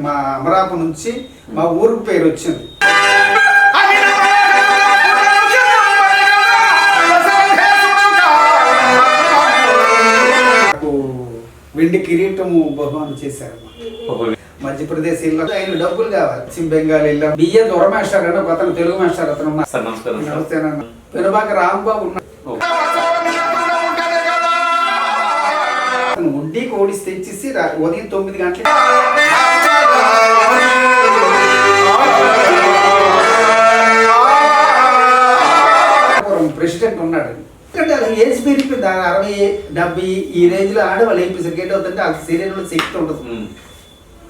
మా అమరాపు నుంచి మా ఊరికి పేరు వచ్చింది. వెండి కిరీటము బహుమానం చేశారు. మధ్యప్రదేశ్ వెళ్ళాం, ఆయన డబ్బులు కావాలి. పశ్చిమ బెంగాల్ వెళ్ళాం. బియ్య దొర మాస్టర్ అని ఒక అతను, తెలుగు మాస్టర్ అతను ఉన్నారు. పెనుబాక రాంబాబు ఉన్నారు. వడ్డీ కోడిసి తెచ్చేసి ఉదయం 9 గంటలకి ప్రెసిడెంట్ ఉన్నాడు. ఏజ్ పెరిగిపోయింది, 60, 70 ఈ రేంజ్ లో ఆడవాళ్ళు ఏం క్రికెట్ అవుతుంటే వాళ్ళ శరీరంలో శక్తి ఉండదు.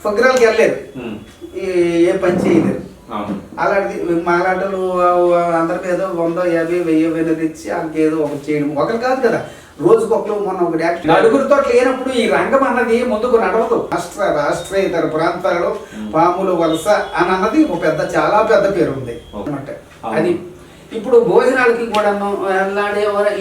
ఫగ్రాలకి వెళ్ళలేదు, ఏ పని చేయలేదు. అలాంటిది మాలాటలు అందరి మీద 100, 50, 1000 తెచ్చి వాళ్ళకి ఏదో ఒకటి చేయడం. ఒకరు కాదు కదా, రోజుకొకరు. మొన్న ఒకటి యాక్షన్ నలుగురితో లేనప్పుడు ఈ రంగం అన్నది ముందుకు నడవదు. రాష్ట్రేతర ప్రాంతాలలో పాముల వలస అని అన్నది ఒక పెద్ద, చాలా పెద్ద పేరు ఉంది అనమాట. అది ఇప్పుడు భోజనాలకి కూడా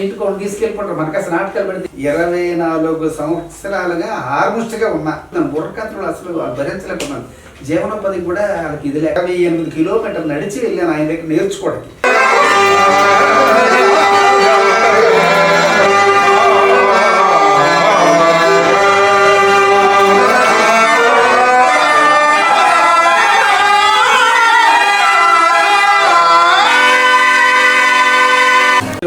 ఇంటికి తీసుకెళ్ళిపోతారు. మనకి అసలు నాటకాలు పెడితే 24 సంవత్సరాలుగా హార్మోస్ట్గా ఉన్నా బుర్రకథలు అసలు భరించలేకున్నాను. జీవనోపాధికి కూడా వాళ్ళకి ఇది 28 కిలోమీటర్లు నడిచి వెళ్ళాను ఆయన దగ్గర నేర్చుకోవడానికి.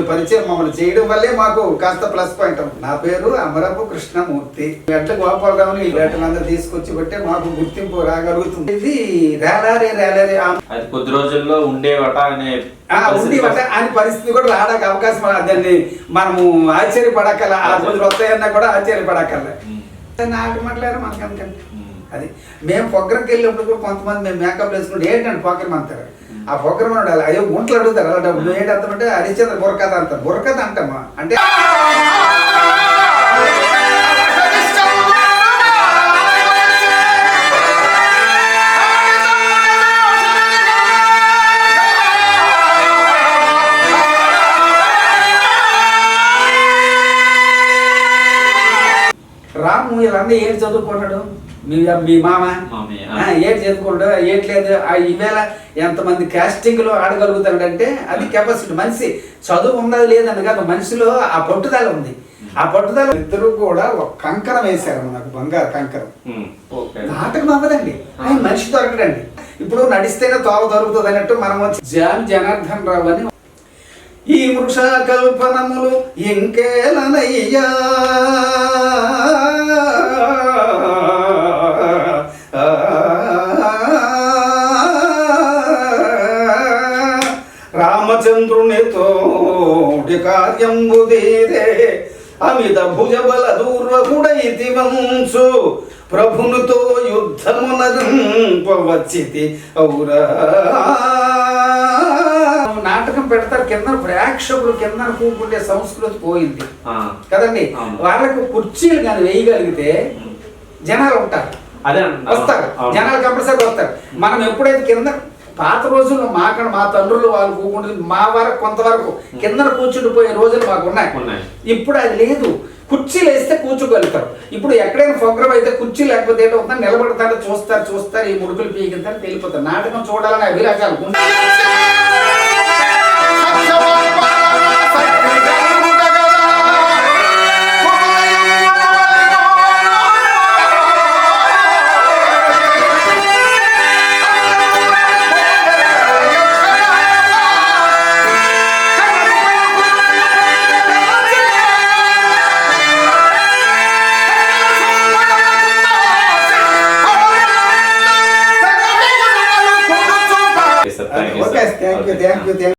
పరిచయం మమ్మల్ని చేయడం వల్లే మాకు కాస్త ప్లస్ పాయింట్. నా పేరు అమరపు కృష్ణమూర్తి. గట్ల గోపాలరావుని వీళ్ళందరూ తీసుకొచ్చి బట్టే మాకు గుర్తింపు రాగలుగుతుంది. ఇది రేలారే అది కొద్ది రోజుల్లో ఉండేవట అని పరిస్థితి కూడా రావడానికి అవకాశం. దాన్ని మనము ఆశ్చర్యపడకల, ఆ రోజులు వస్తాయన్నా కూడా ఆశ్చర్యపడకల. నాకు మాట్లాడారు మనకంటే అది. మేము పొగ్గరికి వెళ్ళినప్పుడు కూడా కొంతమంది మేము మేకప్ వేసుకుంటే ఏంటంటే పొగ్గరం అంటారు. ఆ పొగ్గరం ఉండాలి. అయ్యో గుంటలు అడుగుతారు. అలా డబ్బులు ఏంటంటే హరిశ్చంద్ర బుర్రకథ అంటారు. బుర్రకథ అంటామా అంటే రాము వీళ్ళన్నీ ఏం చదువుకున్నాడు? మీ మామ ఏం చదువుకుంటాడు, ఏట్లేదు. ఈవేళ ఎంతమంది కాస్టింగ్ లో ఆడగలుగుతాడంటే అది కెపాసిటీ. మనిషి చదువు ఉన్నది లేదని కాదు, మనిషిలో ఆ పట్టుదల ఉంది. ఆ పట్టుదల ఇద్దరు కూడా ఒక కంకణం వేశారు, నాకు బంగారు కంకణం. నాటకం అవ్వదండి, ఆయన మనిషి దొరకడండి. ఇప్పుడు నడిస్తేనే తోవ దొరుకుతుంది అన్నట్టు మనం జామి జనార్దన్ రావు అని ఈ వృక్ష కల్పనములు ఇంకేలనయ్యా రామచంద్రునితో కార్యంబుదీరే అమిత భుజబల దూర్వకుడైతి వంశు ప్రభునితో యుద్ధమునరింపవచ్చితి ఔరా. నాటకం పెడతారు, కింద ప్రేక్షకులు కింద కూకుండే సంస్కృతి పోయింది కదండి. వాళ్ళకు కుర్చీలు కానీ వేయగలిగితే జనాలు ఉంటారు, వస్తారు. జనాలు కంపల్సరీ వస్తారు. మనం ఎప్పుడైతే కింద పాత రోజుల్లో మా తండ్రులు వాళ్ళు కూకుంటుంది, మా వరకు కొంతవరకు కింద కూర్చుండిపోయే రోజులు మాకు ఉన్నాయి. ఇప్పుడు అది లేదు. కుర్చీలు వేస్తే కూర్చోగలుగుతారు. ఇప్పుడు ఎక్కడైనా ప్రోగ్రామ్ అయితే కుర్చీ లేకపోతే ఏంటో నిలబడతారు, చూస్తారు. ఈ ముడుకులు పీకింతారు, వెళ్ళిపోతారు. నాటకం చూడాలని అభిలాషాలు. Thank you.